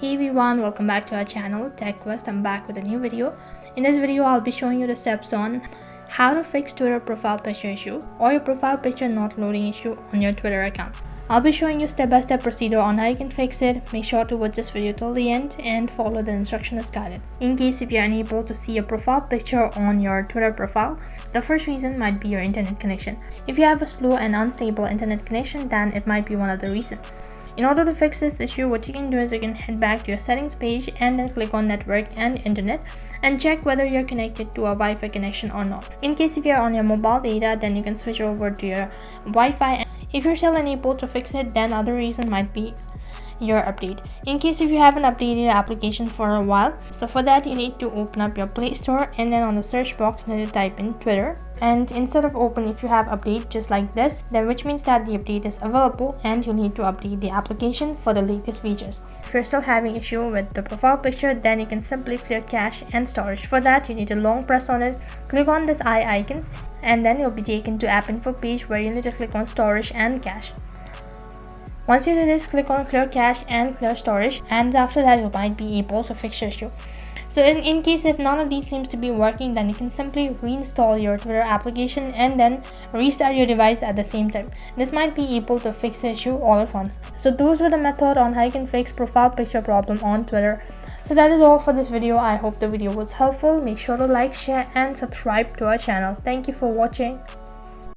Hey everyone, welcome back to our channel TechQuest. I'm back with a new video. In this video, I'll be showing you the steps on how to fix Twitter profile picture issue or your profile picture not loading issue on your Twitter account. I'll be showing you step-by-step procedure on how you can fix it. Make sure to watch this video till the end and follow the instruction as guided. In case if you're unable to see your profile picture on your Twitter profile, the first reason might be your internet connection. If you have a slow and unstable internet connection, then it might be one of the reasons. In order to fix this issue, what you can do is you can head back to your settings page and then click on network and internet and check whether you're connected to a Wi-Fi connection or not. In case if you're on your mobile data, then you can switch over to your Wi-Fi. If you're still unable to fix it, then other reason might be your update. In case if you haven't updated your application for a while, so for that you need to open up your Play Store and then on the search box you need to type in Twitter, and instead of open, if you have update just like this, then which means that the update is available and you need to update the application for the latest features. If you're still having issue with the profile picture, then you can simply clear cache and storage. For that you need to long press on it, click on this eye icon, and then you'll be taken to app info page where you need to click on storage and cache. Once you do this, click on clear cache and clear storage, and after that you might be able to fix your issue. So in case if none of these seems to be working, then you can simply reinstall your Twitter application and then restart your device at the same time. This might be able to fix the issue all at once. So those were the method on how you can fix profile picture problem on Twitter. So that is all for this video. I hope the video was helpful. Make sure to like, share and subscribe to our channel. Thank you for watching.